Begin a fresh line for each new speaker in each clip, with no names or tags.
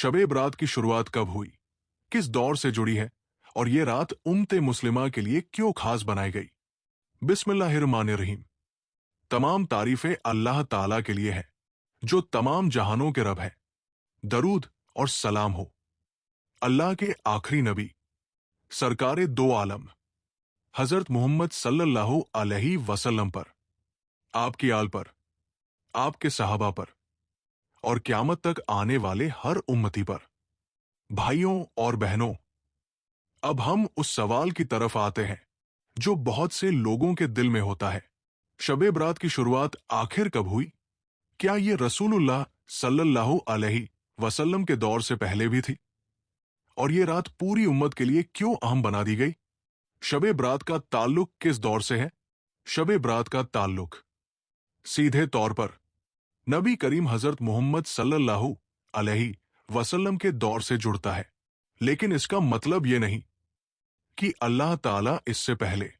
शब-ए बरात की शुरुआत कब हुई, किस दौर से जुड़ी है और ये रात उम्मत मुस्लिमा के लिए क्यों खास बनाई गई। बिस्मिल्लाहिर्रहमानिर्रहीम। तमाम तारीफें अल्लाह ताला के लिए है जो तमाम जहानों के रब है। दरूद और सलाम हो अल्लाह के आखिरी नबी सरकारे दो आलम हजरत मोहम्मद सल्लल्लाहु अलैहि वसल्लम पर, आपकी आल पर, आपके सहाबा पर और क़यामत तक आने वाले हर उम्मती पर। भाइयों और बहनों, अब हम उस सवाल की तरफ आते हैं जो बहुत से लोगों के दिल में होता है। शब-ए बरात की शुरुआत आखिर कब हुई? क्या ये रसूलुल्लाह सल्लल्लाहु अलैहि वसल्लम के दौर से पहले भी थी? और ये रात पूरी उम्मत के लिए क्यों अहम बना दी गई? शब-ए बरात का ताल्लुक किस दौर से है? शब-ए बरात का ताल्लुक सीधे तौर पर नबी करीम हजरत मोहम्मद सल्लल्लाहु अलैहि वसल्लम के दौर से जुड़ता है, लेकिन इसका मतलब ये नहीं कि अल्लाह ताला इससे पहले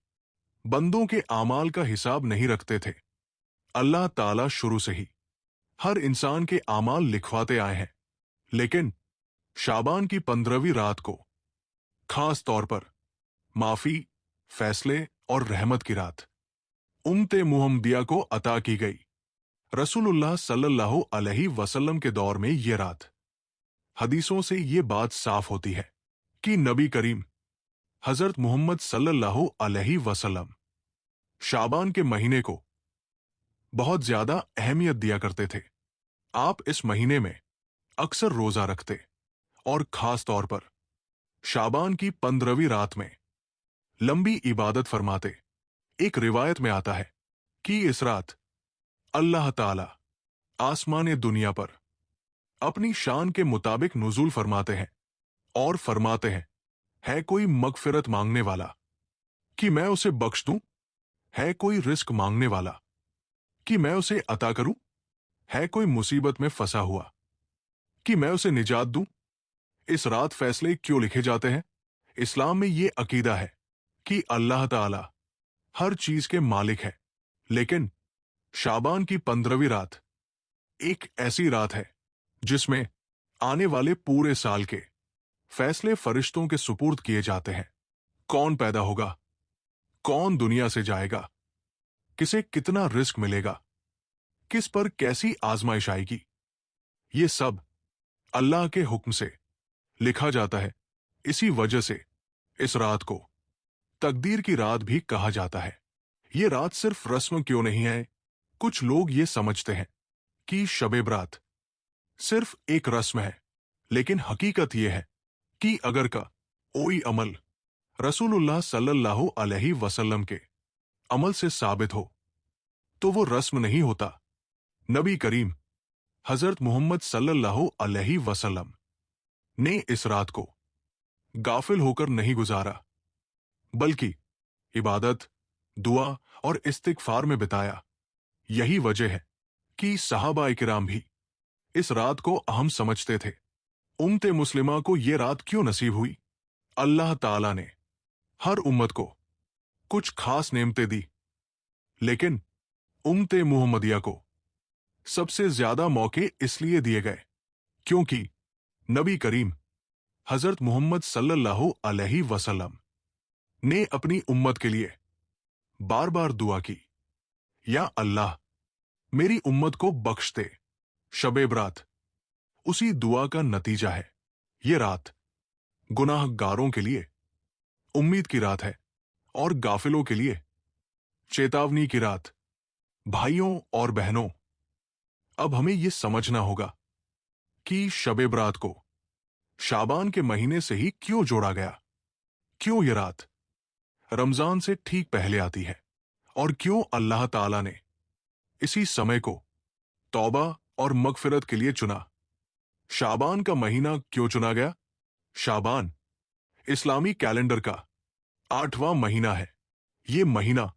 बंदों के आमाल का हिसाब नहीं रखते थे। अल्लाह ताला शुरू से ही हर इंसान के आमाल लिखवाते आए हैं, लेकिन शाबान की 15वीं रात को खास तौर पर माफी, फैसले और रहमत की रात उम्मत मुहम्मदिया को अता की गई। रसूलुल्लाह सल्लल्लाहु अलैहि वसल्लम के दौर में ये रात, हदीसों से ये बात साफ होती है कि नबी करीम हजरत मोहम्मद सल्लल्लाहु अलैहि वसल्लम शाबान के महीने को बहुत ज्यादा अहमियत दिया करते थे। आप इस महीने में अक्सर रोजा रखते और खास तौर पर शाबान की 15वीं रात में लंबी इबादत फरमाते। एक रिवायत में आता है कि इस रात अल्लाह ताला आसमान दुनिया पर अपनी शान के मुताबिक नुज़ूल फरमाते हैं और फरमाते हैं, है कोई मगफिरत मांगने वाला कि मैं उसे बख्श दूं? है कोई रिस्क मांगने वाला कि मैं उसे अता करूं? है कोई मुसीबत में फंसा हुआ कि मैं उसे निजात दूं? इस रात फैसले क्यों लिखे जाते हैं? इस्लाम में ये अकीदा है कि अल्लाह ताला हर चीज के मालिक है, लेकिन शाबान की 15वीं रात एक ऐसी रात है जिसमें आने वाले पूरे साल के फैसले फरिश्तों के सुपुर्द किए जाते हैं। कौन पैदा होगा, कौन दुनिया से जाएगा, किसे कितना रिस्क मिलेगा, किस पर कैसी आजमाइश आएगी, ये सब अल्लाह के हुक्म से लिखा जाता है। इसी वजह से इस रात को तकदीर की रात भी कहा जाता है। ये रात सिर्फ रस्म क्यों नहीं है? कुछ लोग ये समझते हैं कि शब-ए बरात सिर्फ एक रस्म है, लेकिन हकीकत यह है कि अगर का कोई अमल रसूलुल्लाह सल्लल्लाहु अलैहि वसल्लम के अमल से साबित हो तो वो रस्म नहीं होता। नबी करीम हजरत मोहम्मद सल्लल्लाहु अलैहि वसल्लम ने इस रात को गाफिल होकर नहीं गुजारा, बल्कि इबादत, दुआ और इस्तिगफार में बिताया। यही वजह है कि सहाबा किराम भी इस रात को अहम समझते थे। उम्मत मुस्लिमा को ये रात क्यों नसीब हुई? अल्लाह ताला ने हर उम्मत को कुछ खास नेमतें दी, लेकिन उम्मत मुहम्मदिया को सबसे ज्यादा मौके इसलिए दिए गए क्योंकि नबी करीम हजरत मोहम्मद सल्लल्लाहु अलैहि वसल्लम ने अपनी उम्मत के लिए बार बार दुआ की, या अल्लाह मेरी उम्मत को बख्श दे। शब-ए बरात उसी दुआ का नतीजा है। ये रात गुनाहगारों के लिए उम्मीद की रात है और गाफिलों के लिए चेतावनी की रात। भाइयों और बहनों, अब हमें यह समझना होगा कि शब-ए बरात को शाबान के महीने से ही क्यों जोड़ा गया। क्यों ये रात रमजान से ठीक पहले आती है और क्यों अल्लाह ताला ने इसी समय को तौबा और मगफिरत के लिए चुना। शाबान का महीना क्यों चुना गया? शाबान इस्लामी कैलेंडर का 8वां महीना है। ये महीना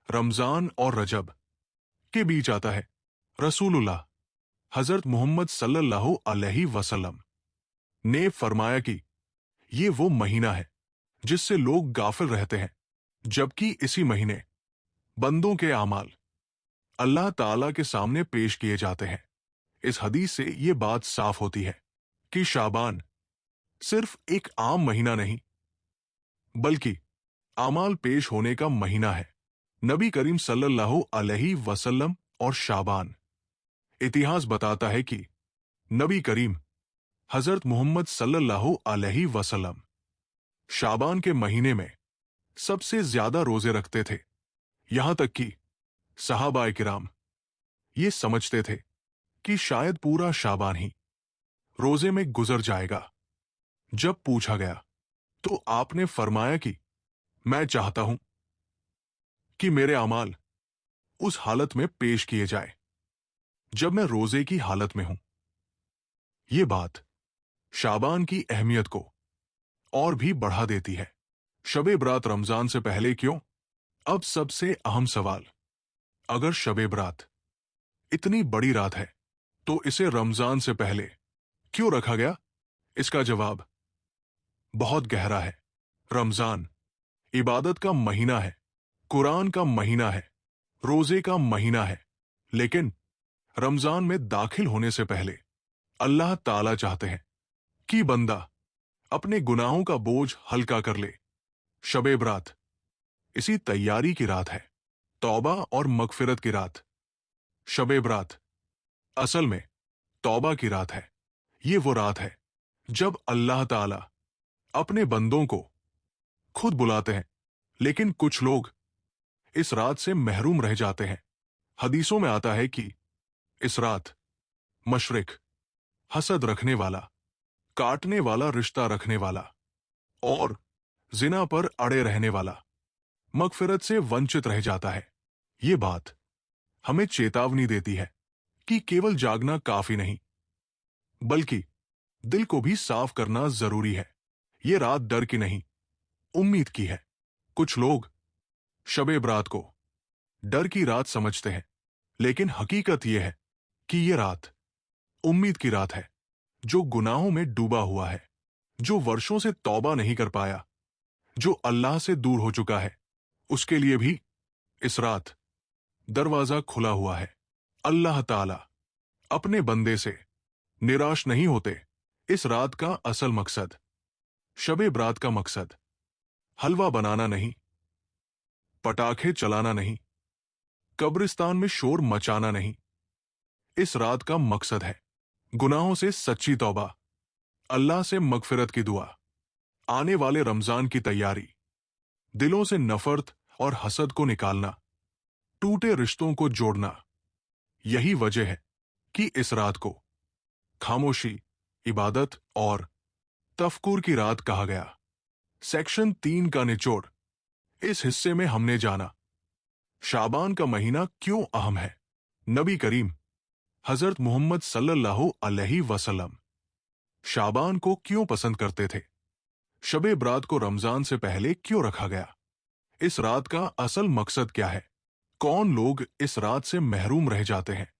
रमजान और रजब के बीच आता है। रसूलुल्लाह हजरत मोहम्मद सल्लल्लाहु अलैहि वसल्लम ने फरमाया कि ये वो महीना है जिससे लोग गाफिल रहते हैं, जबकि इसी महीने बंदों के आमाल अल्लाह ताला के सामने पेश किए जाते हैं। इस हदीस से ये बात साफ होती है कि शाबान सिर्फ एक आम महीना नहीं बल्कि आमाल पेश होने का महीना है। नबी करीम सल्लल्लाहु अलैहि वसल्लम और शाबान। इतिहास बताता है कि नबी करीम हजरत मोहम्मद सल्लल्लाहु अलैहि वसल्लम शाबान के महीने में सबसे ज्यादा रोजे रखते थे। यहां तक कि सहाबाए किराम ये समझते थे कि शायद पूरा शाबान ही रोजे में गुजर जाएगा। जब पूछा गया तो आपने फरमाया कि मैं चाहता हूं कि मेरे अमाल उस हालत में पेश किए जाए जब मैं रोजे की हालत में हूं। ये बात शाबान की अहमियत को और भी बढ़ा देती है। शबे बरात रमजान से पहले क्यों? अब सबसे अहम सवाल, अगर शबे बरात इतनी बड़ी रात है तो इसे रमजान से पहले क्यों रखा गया? इसका जवाब बहुत गहरा है। रमजान इबादत का महीना है, कुरान का महीना है, रोजे का महीना है। लेकिन रमजान में दाखिल होने से पहले अल्लाह ताला चाहते हैं कि बंदा अपने गुनाहों का बोझ हल्का कर ले। शबे बरात इसी तैयारी की रात है, तौबा और मगफिरत की रात। शबे बरात असल में तौबा की रात है। ये वो रात है जब अल्लाह ताला अपने बंदों को खुद बुलाते हैं, लेकिन कुछ लोग इस रात से महरूम रह जाते हैं। हदीसों में आता है कि इस रात मशरिक हसद रखने वाला, काटने वाला रिश्ता रखने वाला और जिना पर अड़े रहने वाला मगफिरत से वंचित रह जाता है। ये बात हमें चेतावनी देती है कि केवल जागना काफी नहीं, बल्कि दिल को भी साफ करना जरूरी है। ये रात डर की नहीं, उम्मीद की है। कुछ लोग शबे बरात को डर की रात समझते हैं, लेकिन हकीकत यह है कि यह रात उम्मीद की रात है। जो गुनाहों में डूबा हुआ है, जो वर्षों से तौबा नहीं कर पाया, जो अल्लाह से दूर हो चुका है, उसके लिए भी इस रात दरवाजा खुला हुआ है। अल्लाह ताला अपने बंदे से निराश नहीं होते। इस रात का असल मकसद, शबे बरात का मकसद हलवा बनाना नहीं, पटाखे चलाना नहीं, कब्रिस्तान में शोर मचाना नहीं। इस रात का मकसद है गुनाहों से सच्ची तौबा, अल्लाह से मगफिरत की दुआ, आने वाले रमजान की तैयारी, दिलों से नफरत और हसद को निकालना, टूटे रिश्तों को जोड़ना। यही वजह है कि इस रात को खामोशी, इबादत और तफक्कुर की रात कहा गया। सेक्शन 3 का निचोड़। इस हिस्से में हमने जाना शाबान का महीना क्यों अहम है, नबी करीम हजरत मोहम्मद सल्लल्लाहु अलैहि वसल्लम शाबान को क्यों पसंद करते थे, शबे बरात को रमजान से पहले क्यों रखा गया, इस रात का असल मकसद क्या है, कौन लोग इस रात से महरूम रह जाते हैं।